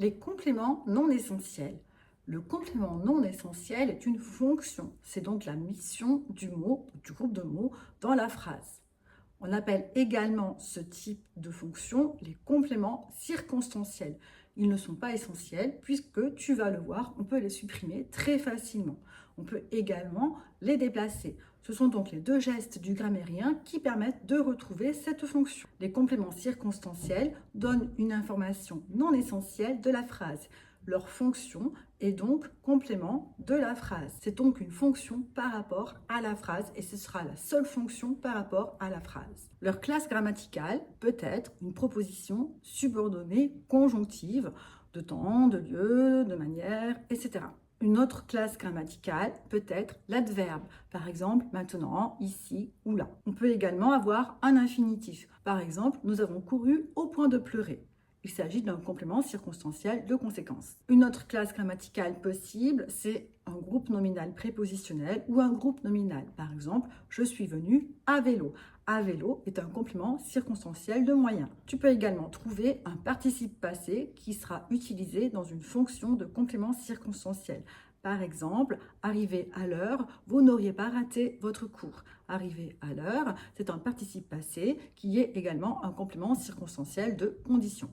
Les compléments non essentiels. Le complément non essentiel est une fonction, c'est donc la mission du mot ou du groupe de mots dans la phrase. On appelle également ce type de fonction les compléments circonstanciels. Ils ne sont pas essentiels puisque tu vas le voir, on peut les supprimer très facilement. On peut également les déplacer. Ce sont donc les deux gestes du grammairien qui permettent de retrouver cette fonction. Les compléments circonstanciels donnent une information non essentielle de la phrase. Leur fonction est donc complément de la phrase. C'est donc une fonction par rapport à la phrase et ce sera la seule fonction par rapport à la phrase. Leur classe grammaticale peut être une proposition subordonnée conjonctive de temps, de lieu, de manière, etc. Une autre classe grammaticale peut être l'adverbe, par exemple maintenant, ici ou là. On peut également avoir un infinitif. Par exemple, nous avons couru au point de pleurer. Il s'agit d'un complément circonstanciel de conséquence. Une autre classe grammaticale possible, c'est un groupe nominal prépositionnel ou un groupe nominal. Par exemple, je suis venu à vélo. À vélo est un complément circonstanciel de moyen. Tu peux également trouver un participe passé qui sera utilisé dans une fonction de complément circonstanciel. Par exemple, arriver à l'heure, vous n'auriez pas raté votre cours. Arriver à l'heure, c'est un participe passé qui est également un complément circonstanciel de condition.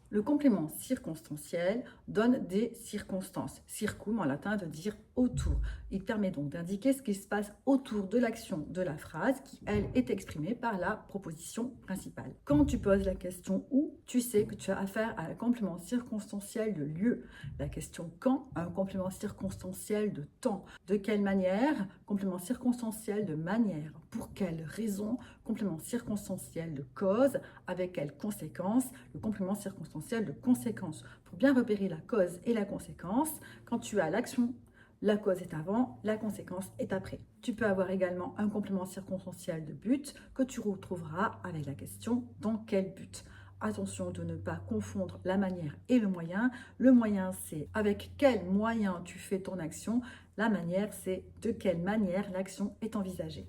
Le complément circonstanciel donne des circonstances. Circum en latin veut dire autour. Il permet donc d'indiquer ce qui se passe autour de l'action de la phrase qui, elle, est exprimée par la proposition principale. Quand tu poses la question où, tu sais que tu as affaire à un complément circonstanciel de lieu. La question quand, un complément circonstanciel de temps. De quelle manière, complément circonstanciel de manière. Pour quelle raison, complément circonstanciel de cause. Avec quelles conséquences, le complément circonstanciel de conséquence. Pour bien repérer la cause et la conséquence, quand tu as l'action, la cause est avant, la conséquence est après. Tu peux avoir également un complément circonstanciel de but que tu retrouveras avec la question dans quel but. Attention de ne pas confondre la manière et le moyen. Le moyen, c'est avec quel moyen tu fais ton action. La manière, c'est de quelle manière l'action est envisagée.